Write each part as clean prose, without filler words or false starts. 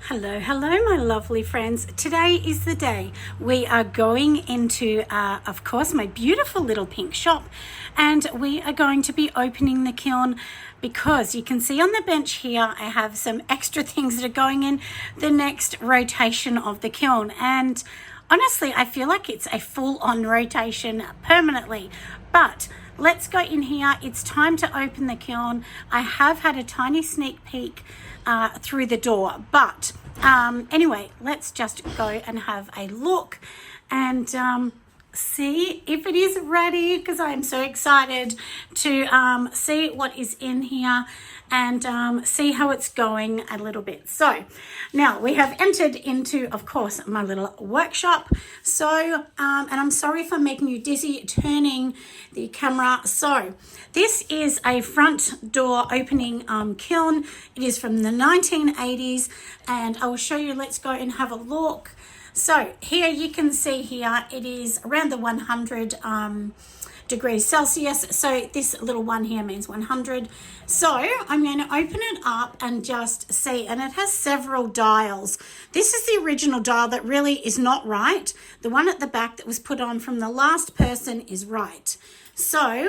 Hello, hello, my lovely friends. Today is the day we are going into, of course, my beautiful little pink shop, and we are going to be opening the kiln because you can see on the bench here, I have some extra things that are going in the next rotation of the kiln. And honestly, I feel like it's a full-on rotation permanently, but let's go in here. It's time to open the kiln. I have had a tiny sneak peek through the door, but anyway, let's just go and have a look and see if it is ready, because I'm so excited to see what is in here and see how it's going a little bit. So now we have entered into, of course, my little workshop. So and I'm sorry if I'm making you dizzy turning the camera. So this is a front door opening kiln. It is from the 1980s, and I will show you. Let's go and have a look. So here you can see here it is around the 100 degrees Celsius. So this little one here means 100. So I'm going to open it up and just see, and it has several dials. This is the original dial that really is not right. The one at the back that was put on from the last person is right. So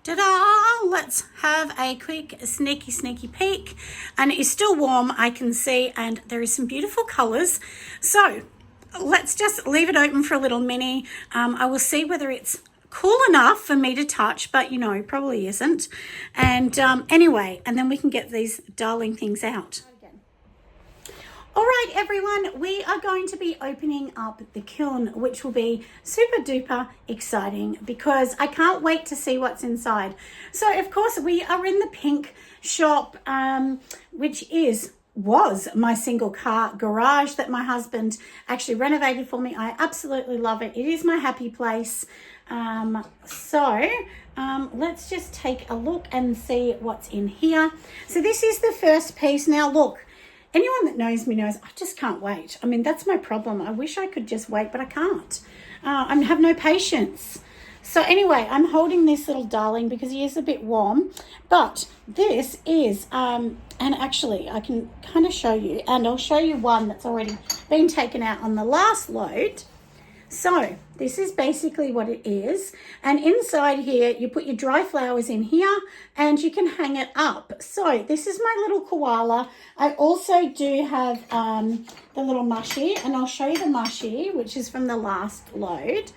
ta-da! Let's have a quick sneaky peek, and it is still warm, I can see, and there is some beautiful colors. So let's just leave it open for a little mini. I will see whether it's cool enough for me to touch, but you know, probably isn't. And anyway, and then we can get these darling things out. All right, everyone, we are going to be opening up the kiln, which will be super duper exciting because I can't wait to see what's inside. So of course we are in the pink shop, which was my single car garage that my husband actually renovated for me. I absolutely love it. It is my happy place. Let's just take a look and see what's in here. So this is the first piece. Now look, anyone that knows me knows I just can't wait. I mean, that's my problem. I wish I could just wait, but I can't. I have no patience. So anyway, I'm holding this little darling because he is a bit warm, but this is, and actually I can kind of show you, and I'll show you one that's already been taken out on the last load. So this is basically what it is. And inside here, you put your dry flowers in here and you can hang it up. So this is my little koala. I also do have the little mushy, and I'll show you the mushy, which is from the last load.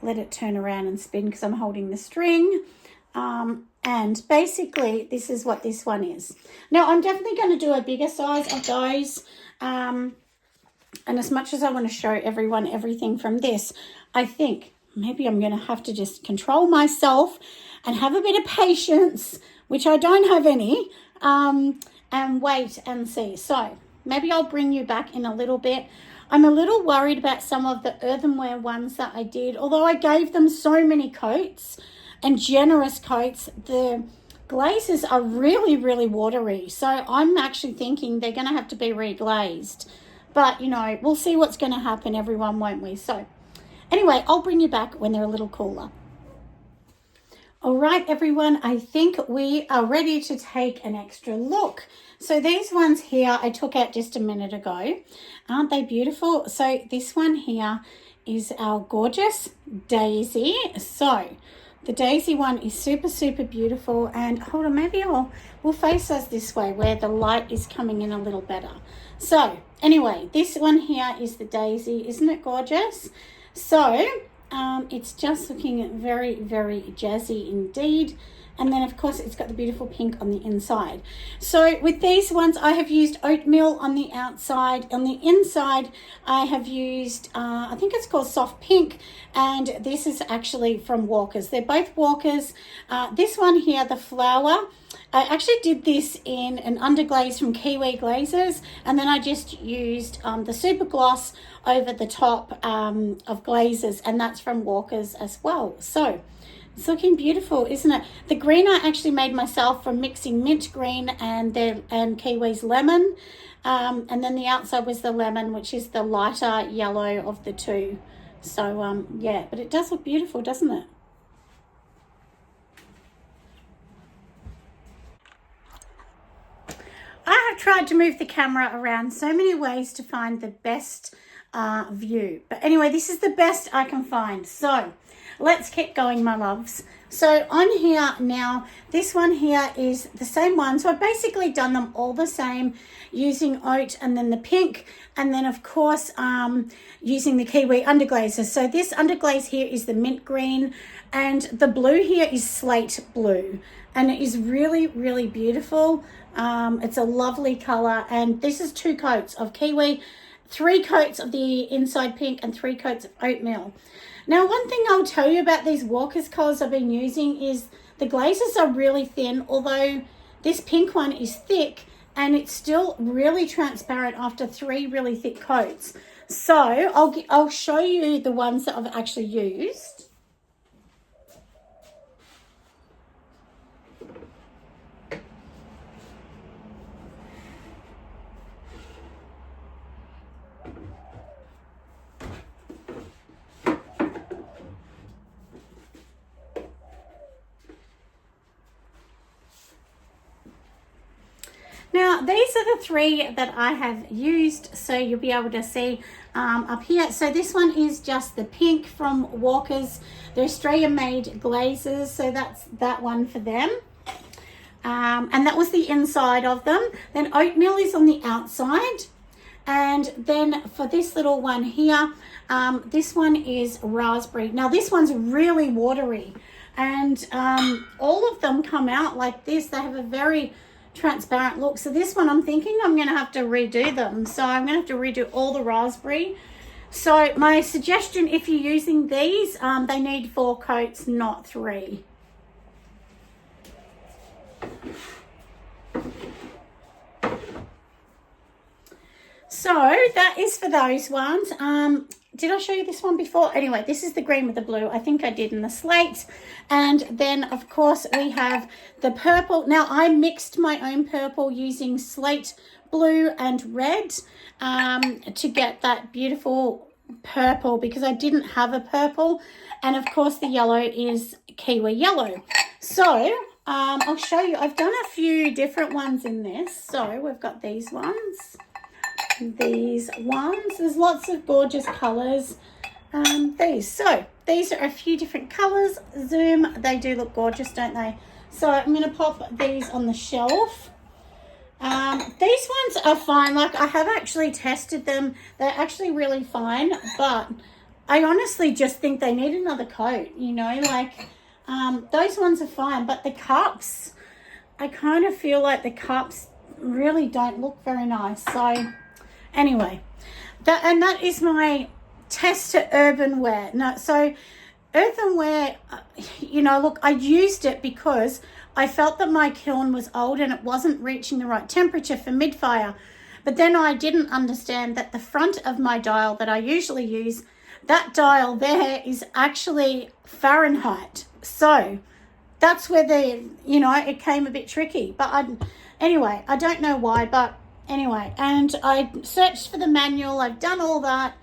Let it turn around and spin because I'm holding the string. And basically this is what this one is. Now I'm definitely going to do a bigger size of those. And as much as I want to show everyone everything from this, I think maybe I'm going to have to just control myself and have a bit of patience, which I don't have any, and wait and see. So maybe I'll bring you back in a little bit. I'm a little worried about some of the earthenware ones that I did. Although I gave them so many coats and generous coats, the glazes are really, really watery. So I'm actually thinking they're going to have to be reglazed. But, you know, we'll see what's going to happen, everyone, won't we? So anyway, I'll bring you back when they're a little cooler. All right, everyone, I think we are ready to take an extra look. So these ones here I took out just a minute ago. Aren't they beautiful? So this one here is our gorgeous daisy. So the daisy one is super, super beautiful. And hold on, maybe we'll face us this way where the light is coming in a little better. So anyway, this one here is the daisy. Isn't it gorgeous? So it's just looking very, very jazzy indeed. And then, of course, it's got the beautiful pink on the inside. So with these ones, I have used oatmeal on the outside. On the inside, I have used, I think it's called soft pink. And this is actually from Walker's. They're both Walker's. This one here, the flower, I actually did this in an underglaze from Kiwi Glazers. And then I just used the super gloss over the top of glazes. And that's from Walker's as well. So it's looking beautiful, isn't it? The green I actually made myself from mixing mint green and Kiwi's lemon. And then the outside was the lemon, which is the lighter yellow of the two. So, yeah, but it does look beautiful, doesn't it? tried to move the camera around so many ways to find the best view. But anyway, this is the best I can find. So let's keep going, my loves. So on here now, this one here is the same one. So I've basically done them all the same, using oat and then the pink, and then of course using the kiwi underglazes. So this underglaze here is the mint green, and the blue here is slate blue, and it is really, really beautiful. It's a lovely color, and this is 2 coats of kiwi, 3 coats of the inside pink, and 3 coats of oatmeal. Now, one thing I'll tell you about these Walker's colors I've been using is the glazes are really thin, although this pink one is thick, and it's still really transparent after 3 really thick coats. So I'll show you the ones that I've actually used. Now, these are the 3 that I have used, so you'll be able to see up here. So this one is just the pink from Walker's. They're Australian-made glazes, so that's that one for them. And that was the inside of them. Then oatmeal is on the outside. And then for this little one here, this one is raspberry. Now, this one's really watery. And all of them come out like this. They have a very transparent look. So this one, I'm thinking I'm going to have to redo them. So I'm going to have to redo all the raspberry. So my suggestion, if you're using these, they need 4 coats, not 3. So that is for those ones. Did I show you this one before? Anyway, this is the green with the blue. I think I did in the slate. And then, of course, we have the purple. Now, I mixed my own purple using slate blue and red to get that beautiful purple, because I didn't have a purple. And, of course, the yellow is kiwi yellow. So I'll show you. I've done a few different ones in this. So we've got these ones. These ones, there's lots of gorgeous colors. These are a few different colors. Zoom, they do look gorgeous, don't they? So I'm going to pop these on the shelf. These ones are fine. Like, I have actually tested them. They're actually really fine, but I honestly just think they need another coat, you know, like those ones are fine, but the cups, I kind of feel like the cups really don't look very nice. So anyway, that is my test to Earthenware. No, so Earthenware, you know, look, I used it because I felt that my kiln was old and it wasn't reaching the right temperature for mid-fire. But then I didn't understand that the front of my dial that I usually use, that dial there is actually Fahrenheit. So that's where it came a bit tricky. But anyway, I don't know why, but anyway, and I searched for the manual. I've done all that,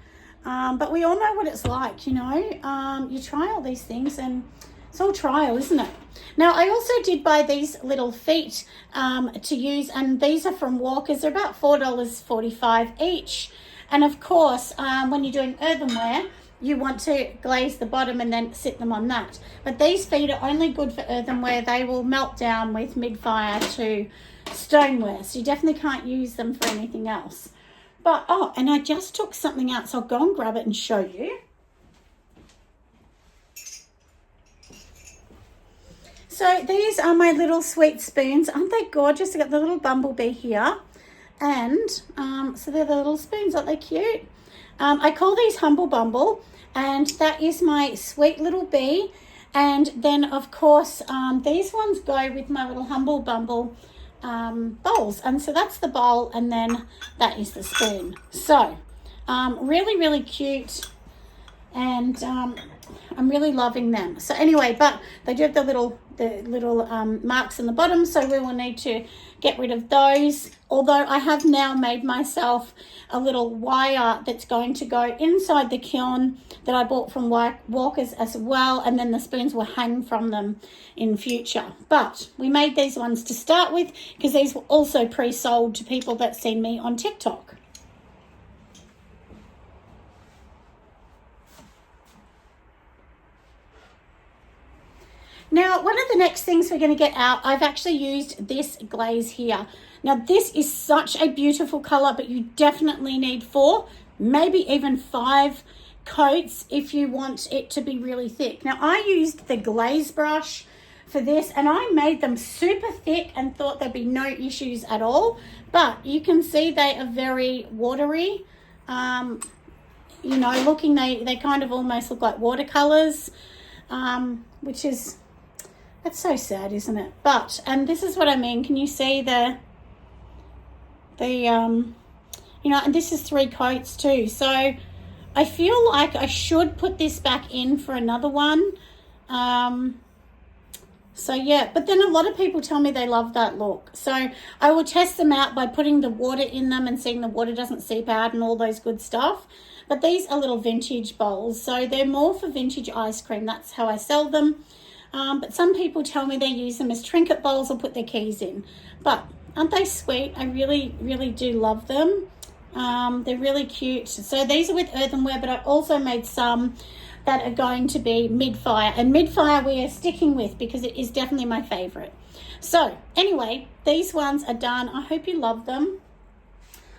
but we all know what it's like, you know. You try all these things, and it's all trial, isn't it? Now, I also did buy these little feet to use, and these are from Walker's. They're about $4.45 each. And of course, when you're doing earthenware, you want to glaze the bottom and then sit them on that. But these feet are only good for earthenware. They will melt down with mid-fire to stoneware, so you definitely can't use them for anything else. But and I just took something out, so I'll go and grab it and show you. So these are my little sweet spoons. Aren't they gorgeous? I got the little bumblebee here, and so they're the little spoons. Aren't they cute? I call these Humble Bumble, and that is my sweet little bee. And then of course these ones go with my little Humble Bumble bowls, and so that's the bowl, and then that is the spoon. So really, really cute, and I'm really loving them. So anyway, but they do have the little the little marks in the bottom, so we will need to get rid of those. Although I have now made myself a little wire that's going to go inside the kiln that I bought from Walkers as well, and then the spoons will hang from them in future. But we made these ones to start with because these were also pre-sold to people that seen me on TikTok. Now, one of the next things we're going to get out, I've actually used this glaze here. Now, this is such a beautiful color, but you definitely need 4, maybe even 5 coats if you want it to be really thick. Now, I used the glaze brush for this, and I made them super thick and thought there'd be no issues at all. But you can see they are very watery. You know, they kind of almost look like watercolors, which is... That's so sad, isn't it? But, and this is what I mean. Can you see the you know, and this is 3 coats too. So I feel like I should put this back in for another one. So yeah, but then a lot of people tell me they love that look. So I will test them out by putting the water in them and seeing the water doesn't seep out and all those good stuff. But these are little vintage bowls. So they're more for vintage ice cream. That's how I sell them. But some people tell me they use them as trinket bowls or put their keys in. But aren't they sweet? I really, really do love them. They're really cute. So these are with earthenware, but I also made some that are going to be mid-fire. And mid-fire we are sticking with because it is definitely my favourite. So anyway, these ones are done. I hope you love them.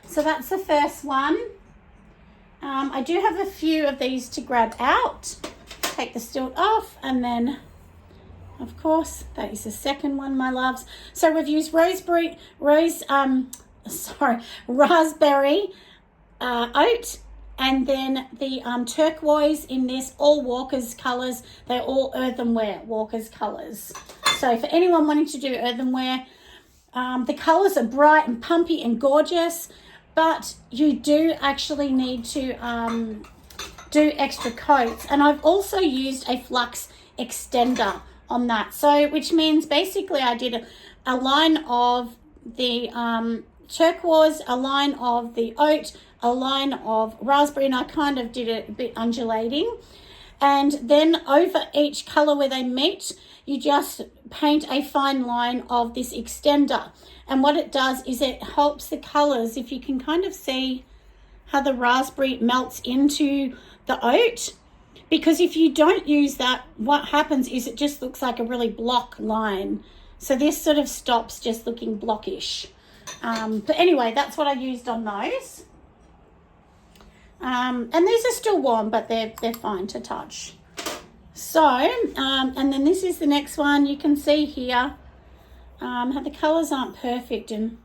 So that's the first one. I do have a few of these to grab out. Take the stilt off, and then... Of course, that is the second one, my loves. So we've used raspberry oat, and then the turquoise in this, all Walker's colours. They're all earthenware Walker's colours. So for anyone wanting to do earthenware, the colours are bright and pumpy and gorgeous, but you do actually need to do extra coats. And I've also used a flux extender on that, so which means basically I did a line of the turquoise, a line of the oat, a line of raspberry, and I kind of did it a bit undulating, and then over each color where they meet you just paint a fine line of this extender. And what it does is it helps the colors, if you can kind of see how the raspberry melts into the oat. Because if you don't use that, what happens is it just looks like a really block line. So this sort of stops just looking blockish. But anyway, that's what I used on those. And these are still warm, but they're fine to touch. So, and then this is the next one. You can see here how the colours aren't perfect, and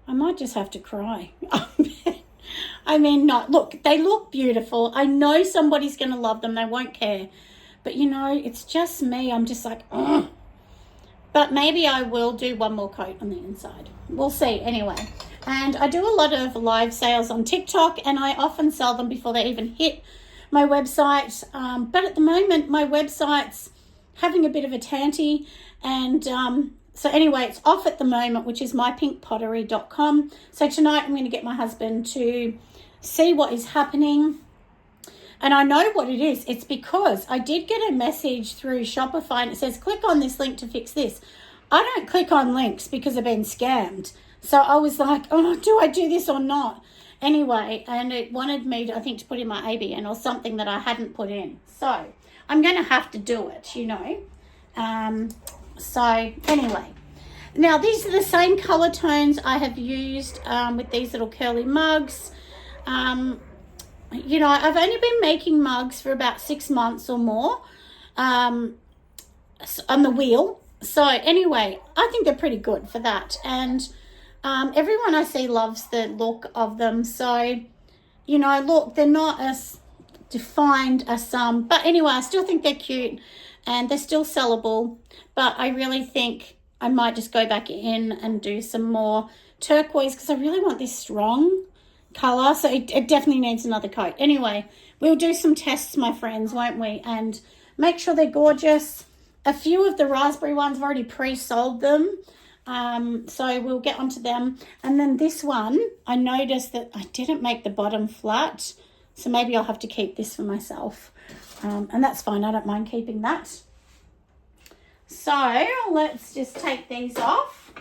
I might just have to cry. I mean, not look, they look beautiful. I know somebody's going to love them. They won't care. But, you know, it's just me. I'm just like, ugh. But maybe I will do one more coat on the inside. We'll see anyway. And I do a lot of live sales on TikTok, and I often sell them before they even hit my website. But at the moment, my website's having a bit of a tanty, and so anyway, it's off at the moment, which is mypinkpottery.com. So tonight I'm going to get my husband to see what is happening. And I know what it is. It's because I did get a message through Shopify and it says, click on this link to fix this. I don't click on links because I've been scammed. So I was like, oh, do I do this or not? Anyway, and it wanted me, I think, to put in my ABN or something that I hadn't put in. So I'm going to have to do it, you know. So anyway, now these are the same color tones I have used with these little curly mugs. You know, I've only been making mugs for about 6 months or more on the wheel. So anyway, I think they're pretty good for that. And everyone I see loves the look of them. So, you know, look, they're not as defined as some. But anyway, I still think they're cute and they're still sellable. But I really think I might just go back in and do some more turquoise because I really want this strong color. So it definitely needs another coat. Anyway, we'll do some tests, my friends, won't we? And make sure they're gorgeous. a few of the raspberry ones. I've already pre-sold them. So we'll get onto them. And then this one, I noticed that I didn't make the bottom flat. So maybe I'll have to keep this for myself. And that's fine. I don't mind keeping that. So let's just take these off.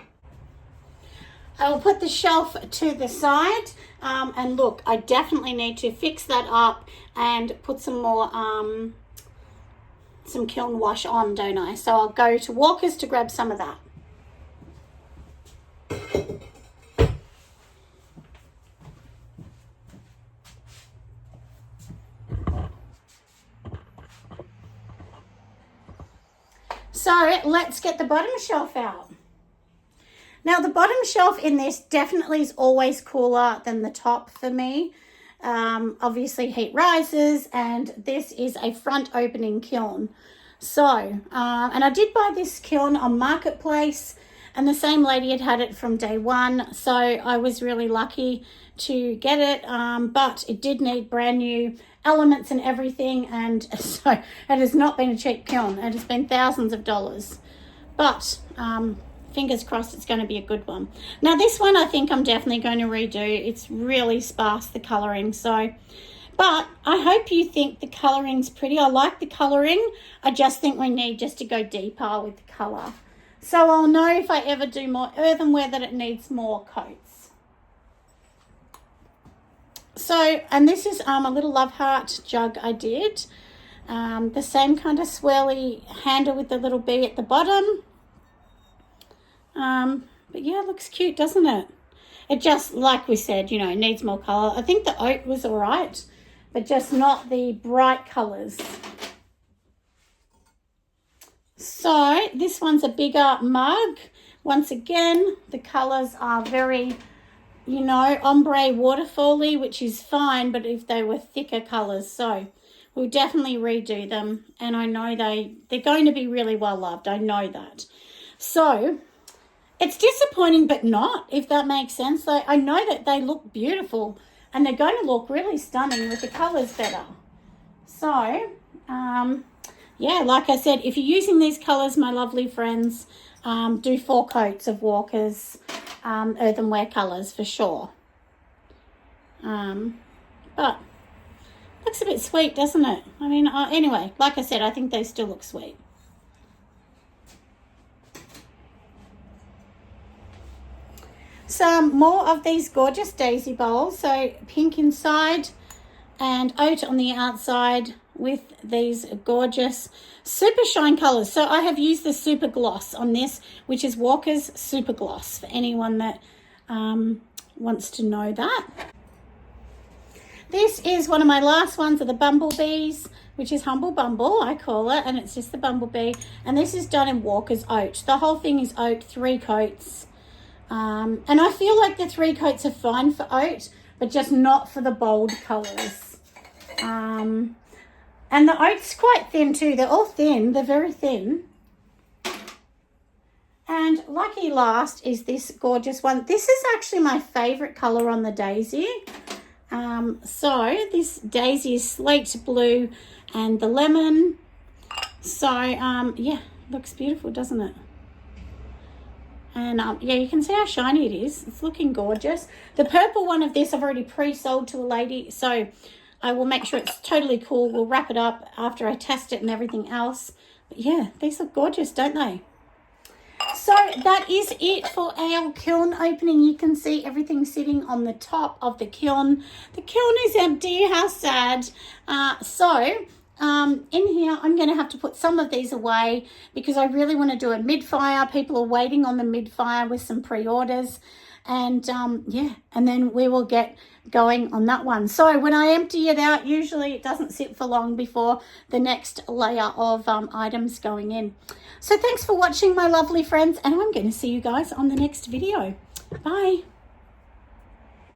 I will put the shelf to the side. And look, I definitely need to fix that up and put some more some kiln wash on, don't I? So I'll go to Walker's to grab some of that. So let's get the bottom shelf out. Now the bottom shelf in this definitely is always cooler than the top for me. Obviously heat rises, and this is a front opening kiln. So, and I did buy this kiln on Marketplace, and the same lady had had it from day one. So I was really lucky to get it, but it did need brand new elements and everything. And so it has not been a cheap kiln. It has been thousands of dollars, but, fingers crossed it's going to be a good one. Now this one I think I'm definitely going to redo. It's really sparse, the colouring. So, but I hope you think the colouring's pretty. I like the colouring. I just think we need just to go deeper with the colour. So I'll know if I ever do more earthenware that it needs more coats. So, and this is a little love heart jug I did. The same kind of swirly handle with the little bee at the bottom. But yeah, it looks cute, doesn't it? It just, like we said, you know, it needs more colour. I think the oak was all right, but just not the bright colours. So this one's a bigger mug. Once again, the colours are very, you know, ombre waterfally, which is fine, but if they were thicker colours. So we'll definitely redo them. And I know they're going to be really well loved. I know that. So it's disappointing, but not, if that makes sense. Like, I know that they look beautiful, and they're going to look really stunning with the colours better. So, yeah, like I said, if you're using these colours, my lovely friends, do 4 coats of Walker's earthenware colours for sure. But looks a bit sweet, doesn't it? I mean, anyway, like I said, I think they still look sweet. Some more of these gorgeous daisy bowls. So pink inside and oat on the outside with these gorgeous super shine colours. So I have used the super gloss on this, which is Walker's super gloss, for anyone that wants to know that. This is one of my last ones of the bumblebees, which is Humble Bumble, I call it, and it's just the bumblebee. And this is done in Walker's oat. The whole thing is oat, 3 coats. And I feel like the 3 coats are fine for oat, but just not for the bold colours. And the oat's quite thin too. They're all thin. They're very thin. And lucky last is this gorgeous one. This is actually my favourite colour on the daisy. So this daisy is slate blue and the lemon. So, yeah, looks beautiful, doesn't it? And yeah, you can see how shiny it is. It's looking gorgeous. The purple one of this I've already pre-sold to a lady, so I will make sure it's totally cool. We'll wrap it up after I test it and everything else. But yeah, these look gorgeous, don't they? So that is it for our kiln opening. You can see everything sitting on the top of the kiln. The kiln is empty. How sad. In here, I'm going to have to put some of these away because I really want to do a mid-fire. People are waiting on the mid-fire with some pre-orders. And yeah, and then we will get going on that one. So when I empty it out, usually it doesn't sit for long before the next layer of items going in. So thanks for watching, my lovely friends, and I'm going to see you guys on the next video. Bye.